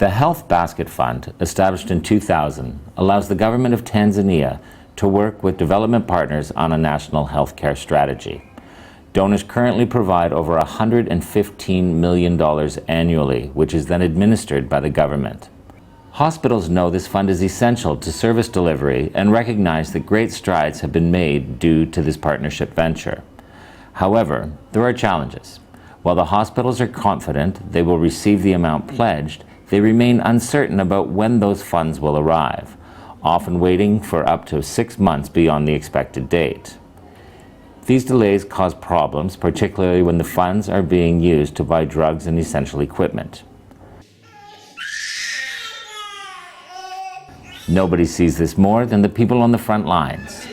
The Health Basket Fund, established in 2000, allows the government of Tanzania to work with development partners on a national healthcare strategy. Donors currently provide over $115 million annually, which is then administered by the government. Hospitals know this fund is essential to service delivery and recognize that great strides have been made due to this partnership venture. However, there are challenges. While the hospitals are confident they will receive the amount pledged, they remain uncertain about when those funds will arrive, often waiting for up to 6 months beyond the expected date. These delays cause problems, particularly when the funds are being used to buy drugs and essential equipment. Nobody sees this more than the people on the front lines.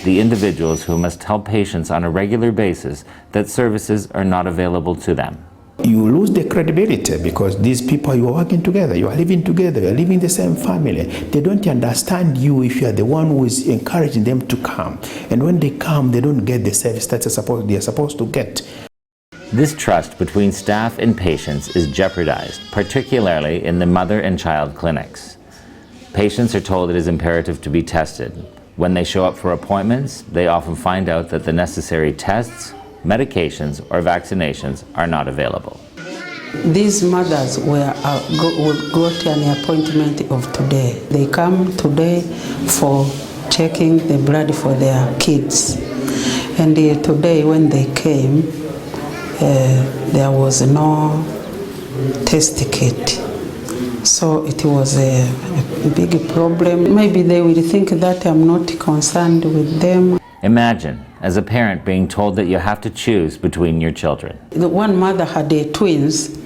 The individuals who must tell patients on a regular basis that services are not available to them. You lose the credibility because these people, you are working together, you are living together, you are living in the same family. They don't understand you if you are the one who is encouraging them to come. And when they come, they don't get the service that they are supposed to get. This trust between staff and patients is jeopardized, particularly in the mother and child clinics. Patients are told it is imperative to be tested. When they show up for appointments, they often find out that the necessary tests, medications, or vaccinations are not available. These mothers got an appointment of today. They come today for checking the blood for their kids. And today when they came, there was no test kit. So it was a big problem. Maybe they will think that I'm not concerned with them. Imagine, as a parent, being told that you have to choose between your children. The one mother had twins,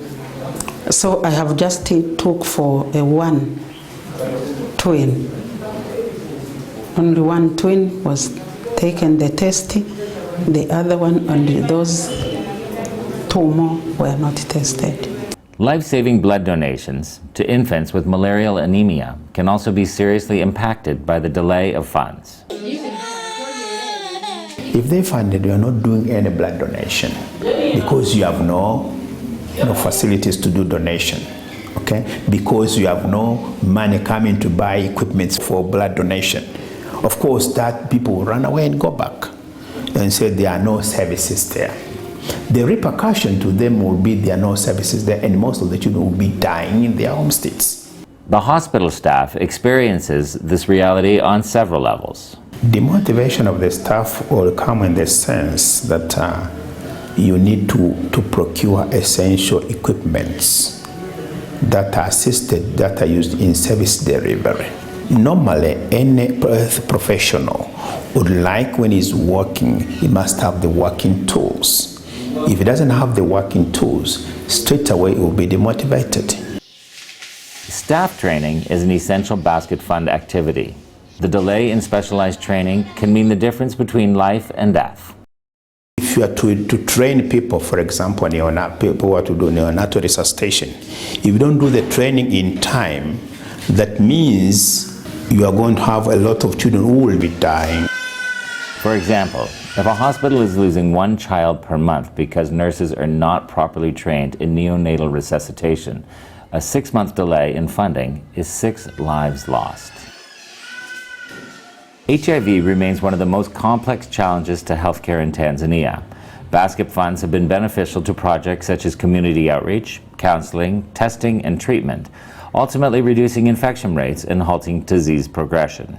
so I have just took for one twin. Only one twin was taken the test, the other one, only those two more were not tested. Life-saving blood donations to infants with malarial anemia can also be seriously impacted by the delay of funds. If they find that you are not doing any blood donation because you have no facilities to do donation, okay? Because you have no money coming to buy equipment for blood donation, of course that people will run away and go back and say there are no services there. The repercussion to them will be there are no services there, and most of the children will be dying in their home states. The hospital staff experiences this reality on several levels. The motivation of the staff will come in the sense that you need to procure essential equipments that are assisted, that are used in service delivery. Normally, any professional would like when he's working, he must have the working tools. If he doesn't have the working tools, straight away he will be demotivated. Staff training is an essential basket fund activity. The delay in specialized training can mean the difference between life and death. If you are to train people, for example, people who are to do neonatal resuscitation, if you don't do the training in time, that means you are going to have a lot of children who will be dying. For example, if a hospital is losing one child per month because nurses are not properly trained in neonatal resuscitation, a 6-month delay in funding is 6 lives lost. HIV remains one of the most complex challenges to healthcare in Tanzania. Basket funds have been beneficial to projects such as community outreach, counseling, testing, and treatment, ultimately reducing infection rates and halting disease progression.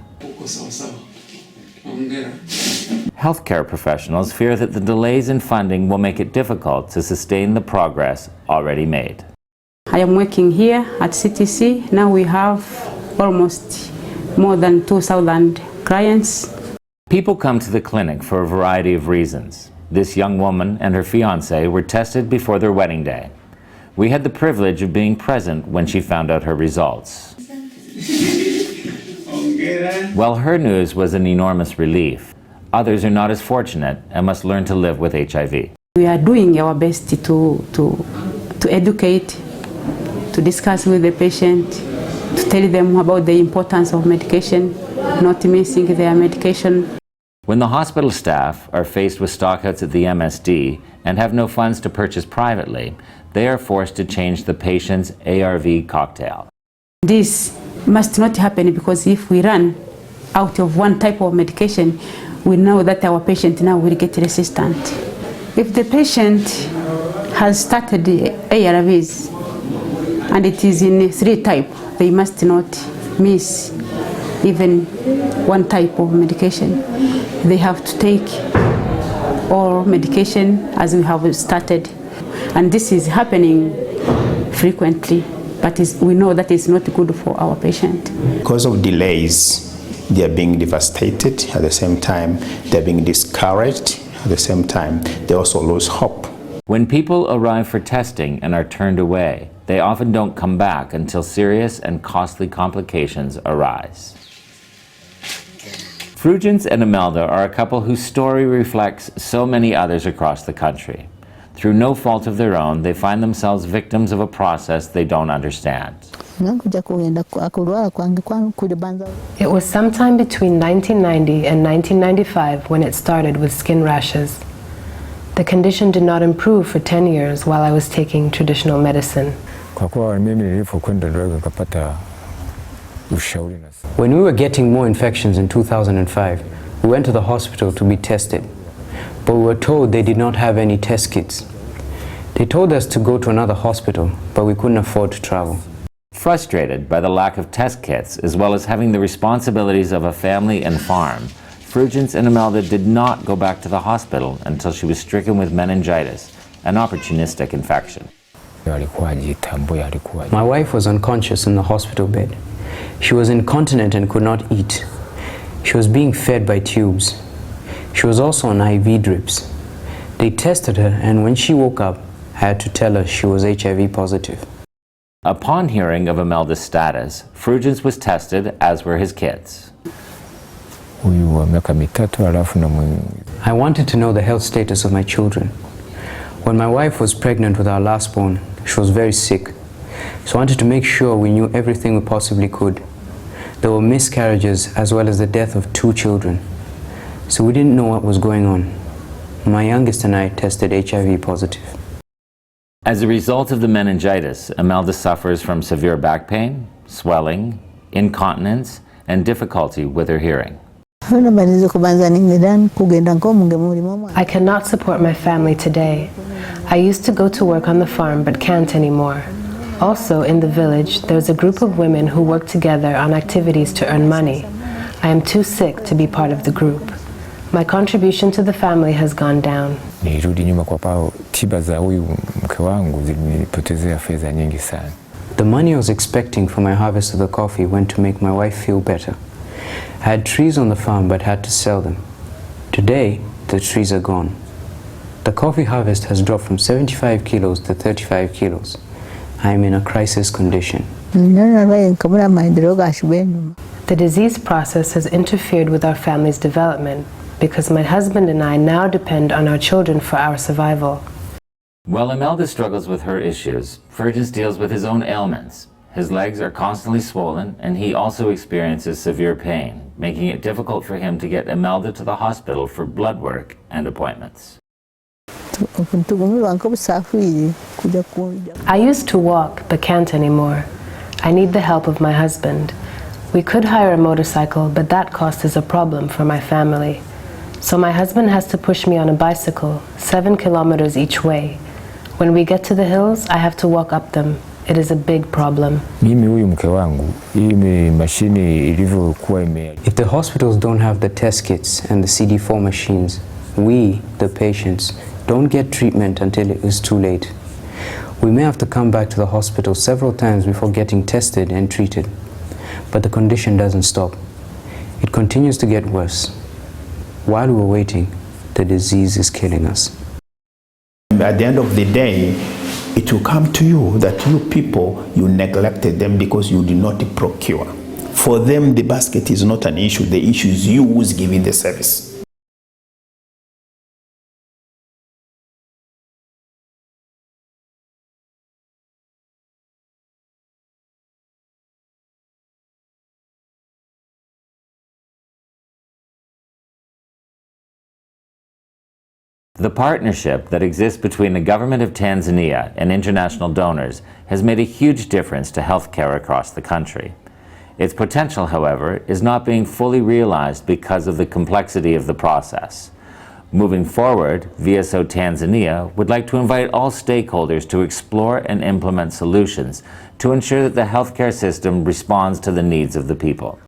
Healthcare professionals fear that the delays in funding will make it difficult to sustain the progress already made. I am working here at CTC. Now we have almost more than 2,000 clients. People come to the clinic for a variety of reasons. This young woman and her fiancé were tested before their wedding day. We had the privilege of being present when she found out her results. While her news was an enormous relief, others are not as fortunate and must learn to live with HIV. We are doing our best to educate, to discuss with the patient, to tell them about the importance of medication, not missing their medication. When the hospital staff are faced with stockouts at the MSD and have no funds to purchase privately, they are forced to change the patient's ARV cocktail. This must not happen, because if we run out of one type of medication, we know that our patient now will get resistant. If the patient has started the ARVs and it is in 3 types, they must not miss even one type of medication. They have to take all medication as we have started. And this is happening frequently, but we know that it's not good for our patient. Because of delays, they are being devastated. At the same time, they're being discouraged. At the same time, they also lose hope. When people arrive for testing and are turned away, they often don't come back until serious and costly complications arise. Frugence and Imelda are a couple whose story reflects so many others across the country. Through no fault of their own, they find themselves victims of a process they don't understand. It was sometime between 1990 and 1995 when it started with skin rashes. The condition did not improve for 10 years while I was taking traditional medicine. When we were getting more infections in 2005, we went to the hospital to be tested, but we were told they did not have any test kits. They told us to go to another hospital, but we couldn't afford to travel. Frustrated by the lack of test kits, as well as having the responsibilities of a family and farm, Frugence and Imelda did not go back to the hospital until she was stricken with meningitis, an opportunistic infection. My wife was unconscious in the hospital bed. She was incontinent and could not eat. She was being fed by tubes. She was also on IV drips. They tested her, and when she woke up, I had to tell her she was HIV positive. Upon hearing of Imelda's status, Frugence was tested, as were his kids. I wanted to know the health status of my children. When my wife was pregnant with our lastborn, she was very sick. So I wanted to make sure we knew everything we possibly could. There were miscarriages as well as the death of 2 children. So we didn't know what was going on. My youngest and I tested HIV positive. As a result of the meningitis, Imelda suffers from severe back pain, swelling, incontinence, and difficulty with her hearing. I cannot support my family today. I used to go to work on the farm but can't anymore. Also, in the village, there's a group of women who work together on activities to earn money. I am too sick to be part of the group. My contribution to the family has gone down. The money I was expecting from my harvest of the coffee went to make my wife feel better. I had trees on the farm but had to sell them. Today, the trees are gone. The coffee harvest has dropped from 75 kilos to 35 kilos. I am in a crisis condition. The disease process has interfered with our family's development because my husband and I now depend on our children for our survival. While Imelda struggles with her issues, Frugence deals with his own ailments. His legs are constantly swollen, and he also experiences severe pain, making it difficult for him to get Imelda to the hospital for blood work and appointments. I used to walk, but can't anymore. I need the help of my husband. We could hire a motorcycle, but that cost is a problem for my family. So my husband has to push me on a bicycle, 7 kilometers each way. When we get to the hills, I have to walk up them. It is a big problem. If the hospitals don't have the test kits and the CD4 machines, we, the patients, don't get treatment until it is too late. We may have to come back to the hospital several times before getting tested and treated. But the condition doesn't stop. It continues to get worse. While we're waiting, the disease is killing us. At the end of the day, it will come to you that you people, you neglected them because you did not procure. For them, the basket is not an issue. The issue is you who's giving the service. The partnership that exists between the government of Tanzania and international donors has made a huge difference to healthcare across the country. Its potential, however, is not being fully realized because of the complexity of the process. Moving forward, VSO Tanzania would like to invite all stakeholders to explore and implement solutions to ensure that the healthcare system responds to the needs of the people.